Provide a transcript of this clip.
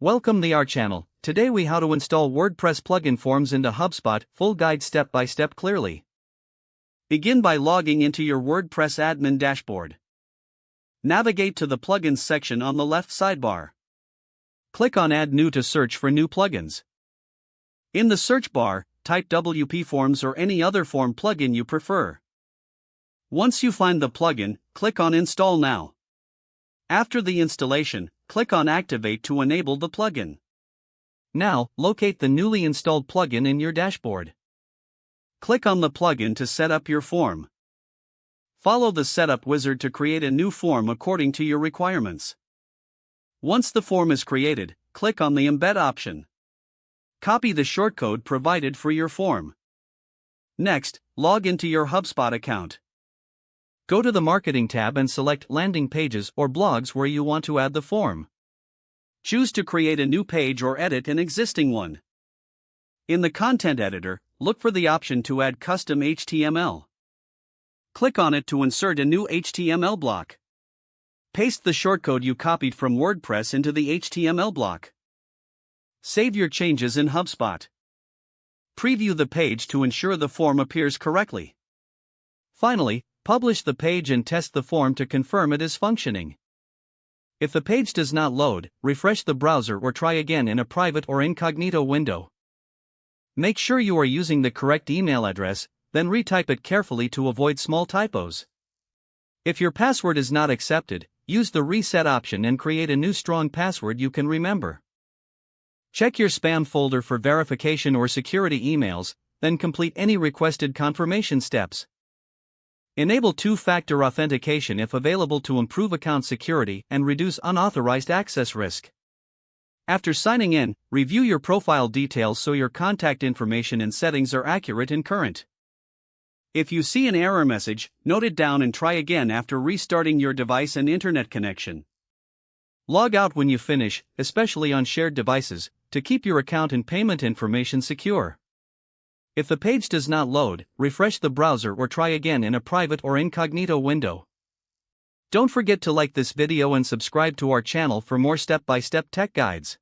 Welcome to our channel. Today we how to install WordPress plugin forms into HubSpot, full guide step by step clearly. Begin by logging into your WordPress admin dashboard. Navigate to the plugins section on the left sidebar. Click on Add New to search for new plugins. In the search bar, type WP Forms or any other form plugin you prefer. Once you find the plugin, click on Install Now. After the installation, click on Activate to enable the plugin. Now, locate the newly installed plugin in your dashboard. Click on the plugin to set up your form. Follow the setup wizard to create a new form according to your requirements. Once the form is created, click on the Embed option. Copy the shortcode provided for your form. Next, log into your HubSpot account. Go to the Marketing tab and select Landing Pages or Blogs where you want to add the form. Choose to create a new page or edit an existing one. In the Content Editor, look for the option to add custom HTML. Click on it to insert a new HTML block. Paste the shortcode you copied from WordPress into the HTML block. Save your changes in HubSpot. Preview the page to ensure the form appears correctly. Finally, publish the page and test the form to confirm it is functioning. If the page does not load, refresh the browser or try again in a private or incognito window. Make sure you are using the correct email address, then retype it carefully to avoid small typos. If your password is not accepted, use the reset option and create a new strong password you can remember. Check your spam folder for verification or security emails, then complete any requested confirmation steps. Enable two-factor authentication if available to improve account security and reduce unauthorized access risk. After signing in, review your profile details so your contact information and settings are accurate and current. If you see an error message, note it down and try again after restarting your device and internet connection. Log out when you finish, especially on shared devices, to keep your account and payment information secure. If the page does not load, refresh the browser or try again in a private or incognito window. Don't forget to like this video and subscribe to our channel for more step-by-step tech guides.